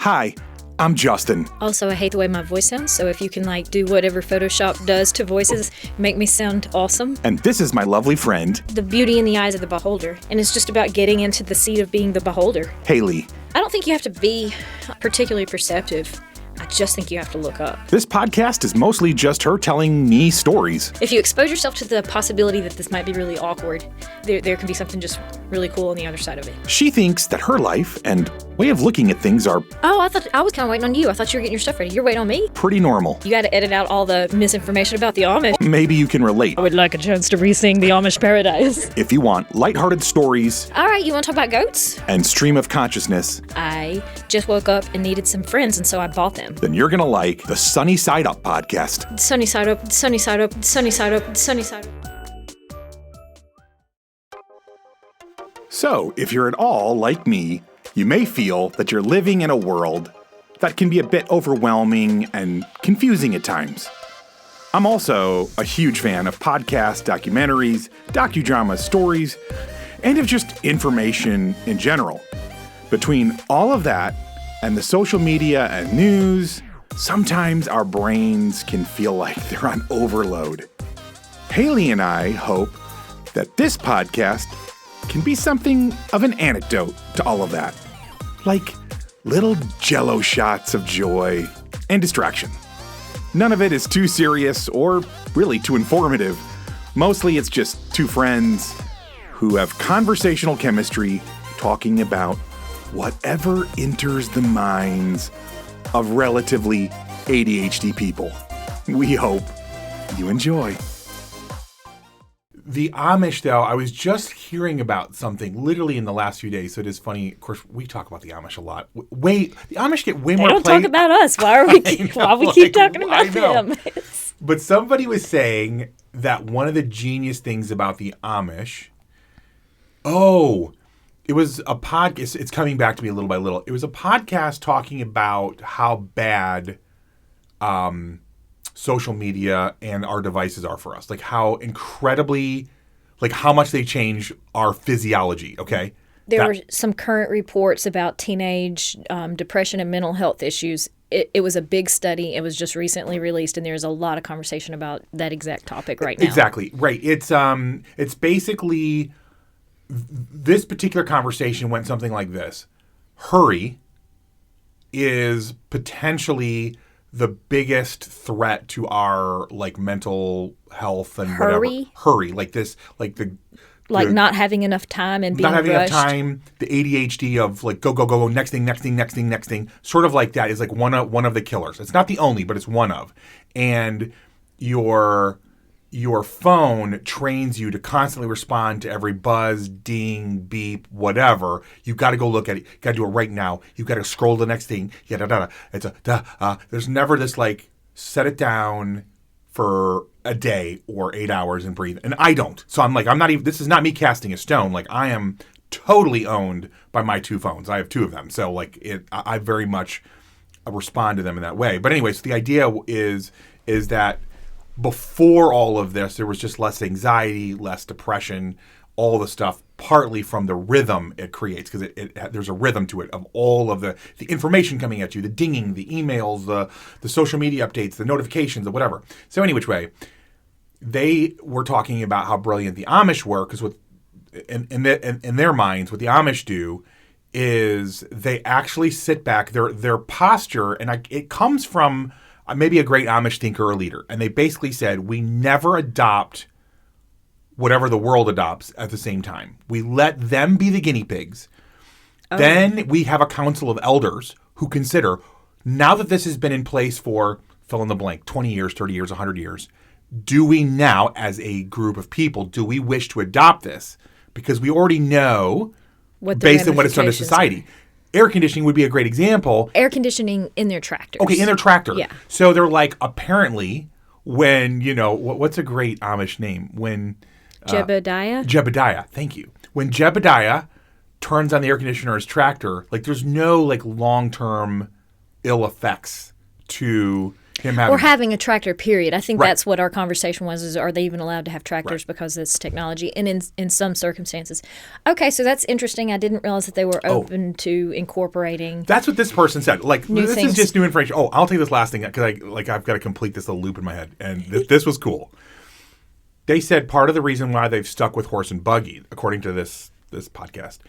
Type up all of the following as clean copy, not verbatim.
Hi, I'm Justin. Also, I hate the way my voice sounds, so if you can do whatever Photoshop does to voices, make me sound awesome. And this is my lovely friend, The beauty in the eyes of the beholder, and it's just about getting into the seat of being the beholder. Hayley. I don't think you have to be particularly perceptive. I just think you have to look up. This podcast is mostly just her telling me stories. If you expose yourself to the possibility that this might be really awkward, there can be something just really cool on the other side of it. She thinks that her life and way of looking at things are Oh, I was kind of waiting on you. I thought you were getting your stuff ready. You're waiting on me? pretty normal. You got to edit out all the misinformation about the Amish. Maybe you can relate. I would like a chance to re-sing the Amish Paradise. If you want lighthearted stories All right, you want to talk about goats? and stream of consciousness, I just woke up and needed some friends, and so I bought them. then you're gonna like the Sunny Side Up podcast. Sunny side up, sunny side up, sunny side up, sunny side up. So, if you're at all like me, you may feel that you're living in a world that can be a bit overwhelming and confusing at times. I'm also a huge fan of podcasts, documentaries, docudramas, stories, and of just information in general. Between all of that and the social media and news, sometimes our brains can feel like they're on overload. Hayley and I hope that this podcast can be something of an antidote to all of that. Like little jello shots of joy and distraction. None of it is too serious or really too informative. Mostly it's just two friends who have conversational chemistry talking about whatever enters the minds of relatively ADHD people. We hope you enjoy. The Amish, though, I was just hearing about something literally in the last few days, so it is funny. Of course, we talk about the Amish a lot. The Amish get way more They don't play. talk about us. Why are we keep talking about them? But somebody was saying that one of the genius things about the Amish, it was a podcast. It's coming back to me little by little. It was a podcast talking about how bad social media and our devices are for us. Like how incredibly, how much they change our physiology, okay? There were some current reports about teenage depression and mental health issues. It was a big study. It was just recently released, and there's a lot of conversation about that exact topic right now. Exactly, right. It's basically, this particular conversation went something like this. Hurry is potentially the biggest threat to our mental health and Hurry? Hurry, Not having enough time and being not having rushed. enough time. The ADHD of go, next thing. Sort of like that is one of the killers. It's not the only, but it's one of. And your phone trains you to constantly respond to every buzz, ding, beep, whatever. You got to go look at it. You got to do it right now. You got to scroll to the next thing. It's there's never this set it down for a day or 8 hours and breathe. And I don't. So I'm not even, this is not me casting a stone. I am totally owned by my two phones. I have two of them. So I very much respond to them in that way. But anyway, so the idea is that before all of this, there was just less anxiety, less depression, all the stuff, partly from the rhythm it creates, because there's a rhythm to it of all of the information coming at you, the dinging, the emails, the social media updates, the notifications, the whatever. So any which way, they were talking about how brilliant the Amish were, because in their minds, what the Amish do is they actually sit back, their posture, and it comes from maybe a great Amish thinker or leader. And they basically said, we never adopt whatever the world adopts at the same time. We let them be the guinea pigs. Oh. Then we have a council of elders who consider, now that this has been in place for, fill in the blank, 20 years, 30 years, 100 years, do we now, as a group of people, do we wish to adopt this? Because we already know, based on what it's done to society. Air conditioning would be a great example. Air conditioning in their tractors. Okay, in their tractor. Yeah. So they're apparently, when, what's a great Amish name? When Jebediah? Jebediah, thank you. When Jebediah turns on the air conditioner in his tractor, there's no long-term ill effects to him or having a tractor, period. I think Right. that's what our conversation was, is are they even allowed to have tractors because it's technology? And in some circumstances. Okay, so that's interesting. I didn't realize that they were open to incorporating. That's what this person said. Like, this things. is just new information. Oh, I'll take this last thing because I've got to complete this little loop in my head. And this was cool. They said part of the reason why they've stuck with horse and buggy, according to this podcast,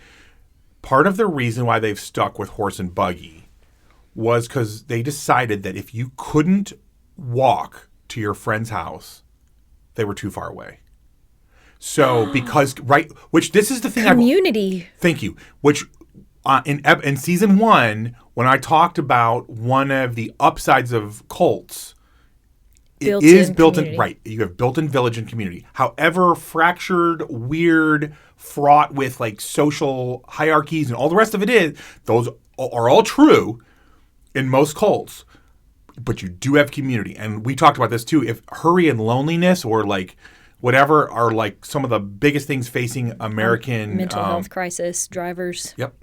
part of the reason why they've stuck with horse and buggy was because they decided that if you couldn't walk to your friend's house, they were too far away. So which this is the thing. Community. Thank you. Which in season 1, when I talked about one of the upsides of cults, it is built-in. Right, you have built-in village and community. However fractured, weird, fraught with like social hierarchies and all the rest of it is, those are all true in most cults, but you do have community. And we talked about this too. If hurry and loneliness or like whatever are like some of the biggest things facing American mental health crisis drivers. Yep.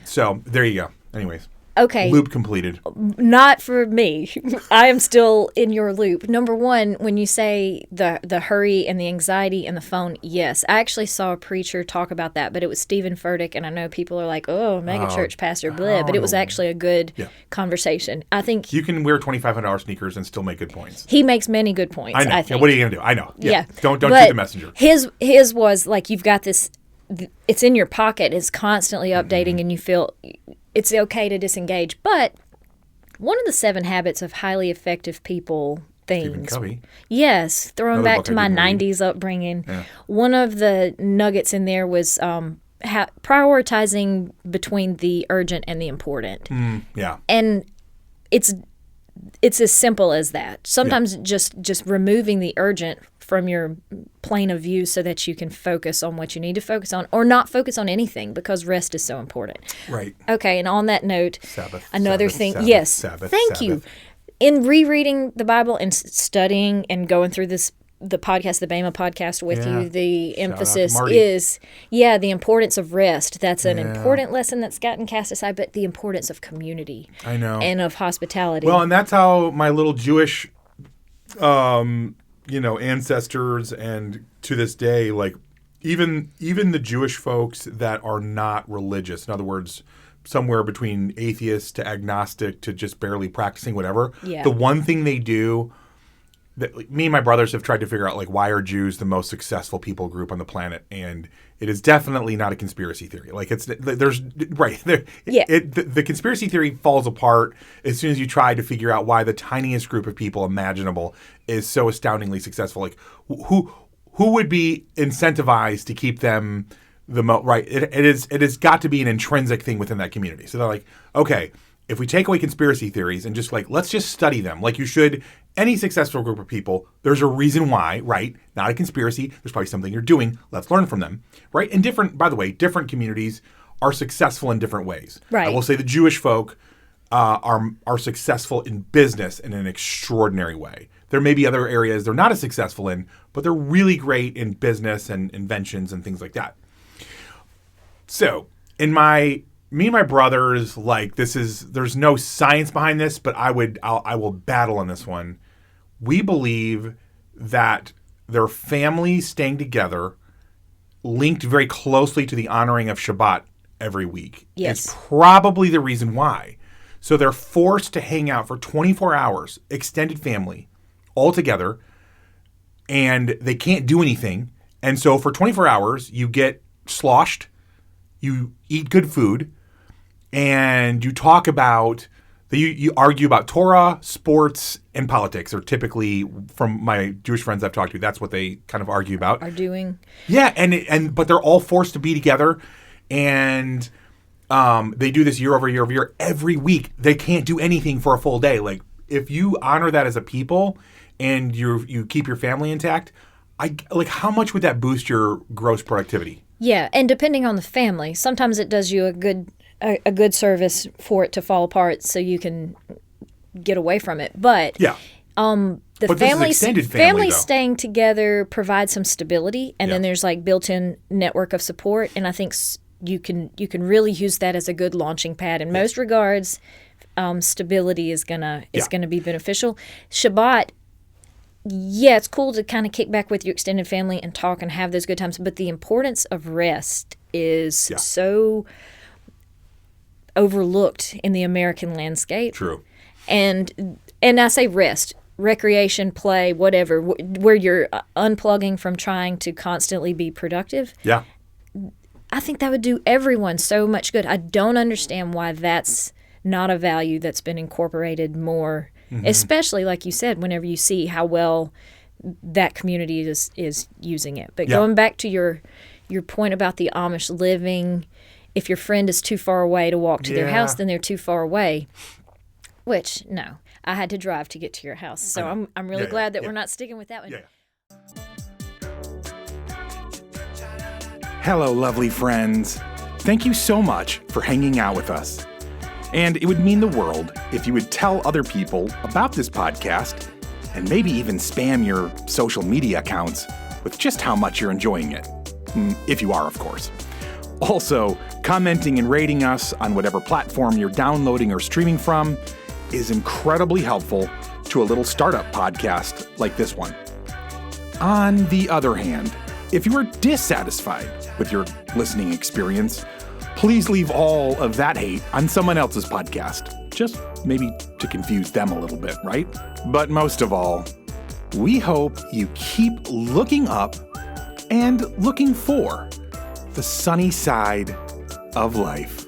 So there you go. Anyways. Okay. Loop completed. Not for me. I am still in your loop. Number one, when you say the hurry and the anxiety and the phone, yes. I actually saw a preacher talk about that, but it was Stephen Furtick, and I know people are like, oh, mega church pastor, blah, but it was actually a good conversation. I think you can wear $2,500 sneakers and still make good points. He makes many good points, I know. I think. Yeah, what are you going to do? I know. Yeah. Don't But shoot the messenger. His was like, you've got this, it's in your pocket, it's constantly updating, and you feel it's okay to disengage. But one of the 7 habits of highly effective people things. Covey. Yes, throwing Another back book to I my didn't read. 90s upbringing. Yeah. One of the nuggets in there was prioritizing between the urgent and the important. Yeah. And it's as simple as that. Sometimes just removing the urgent from your plane of view so that you can focus on what you need to focus on, or not focus on anything, because rest is so important. Right. Okay, and on that note, Sabbath, another Sabbath, thing. Sabbath, Yes, Sabbath, thank you. Sabbath. In rereading the Bible and studying and going through the podcast, the Bama podcast with Yeah. you, the Shout out to emphasis Marty. is, the importance of rest. That's an important lesson that's gotten cast aside, but the importance of community. I know. And of hospitality. Well, and that's how my little Jewish, ancestors, and to this day, like even the Jewish folks that are not religious, in other words, somewhere between atheist to agnostic to just barely practicing whatever. Yeah. The one thing they do that, like, me and my brothers have tried to figure out, like, why are Jews the most successful people group on the planet? And it is definitely not a conspiracy theory. Like, the conspiracy theory falls apart as soon as you try to figure out why the tiniest group of people imaginable is so astoundingly successful. Like, who would be incentivized to keep them the most, right? It has got to be an intrinsic thing within that community. So they're like, okay, if we take away conspiracy theories and just like, let's just study them like you should any successful group of people, there's a reason why, right? Not a conspiracy. There's probably something you're doing. Let's learn from them, right? And by the way, different communities are successful in different ways. Right. I will say the Jewish folk are successful in business in an extraordinary way. There may be other areas they're not as successful in, but they're really great in business and inventions and things like that. So, me and my brothers, like, there's no science behind this, but I will battle on this one. We believe that their families staying together, linked very closely to the honoring of Shabbat every week, Yes. is probably the reason why. So they're forced to hang out for 24 hours, extended family, all together, and they can't do anything. And so for 24 hours, you get sloshed, you eat good food, and you talk about, you argue about Torah, sports, and politics, or typically, from my Jewish friends I've talked to, that's what they kind of argue about. Are doing. Yeah, but they're all forced to be together, and they do this year over year over year. Every week, they can't do anything for a full day. Like, if you honor that as a people, and you keep your family intact, how much would that boost your gross productivity? Yeah, and depending on the family, sometimes it does you a good service for it to fall apart so you can get away from it. But yeah, the family staying together provides some stability, and then there's like built-in network of support, and I think you can really use that as a good launching pad in most regards. stability is gonna be beneficial. Shabbat, yeah, it's cool to kind of kick back with your extended family and talk and have those good times, but the importance of rest is so overlooked in the American landscape. True. And I say rest, recreation, play, whatever, where you're unplugging from trying to constantly be productive. Yeah. I think that would do everyone so much good. I don't understand why that's not a value that's been incorporated more, especially, like you said, whenever you see how well that community is using it. But going back to your point about the Amish living, if your friend is too far away to walk to their house, then they're too far away, which, no. I had to drive to get to your house. So I'm really glad that we're not sticking with that one. Yeah. Hello, lovely friends. Thank you so much for hanging out with us. And it would mean the world if you would tell other people about this podcast and maybe even spam your social media accounts with just how much you're enjoying it. If you are, of course. Also, commenting and rating us on whatever platform you're downloading or streaming from is incredibly helpful to a little startup podcast like this one. On the other hand, if you are dissatisfied with your listening experience, please leave all of that hate on someone else's podcast. Just maybe to confuse them a little bit, right? But most of all, we hope you keep looking up and looking for the sunny side of life.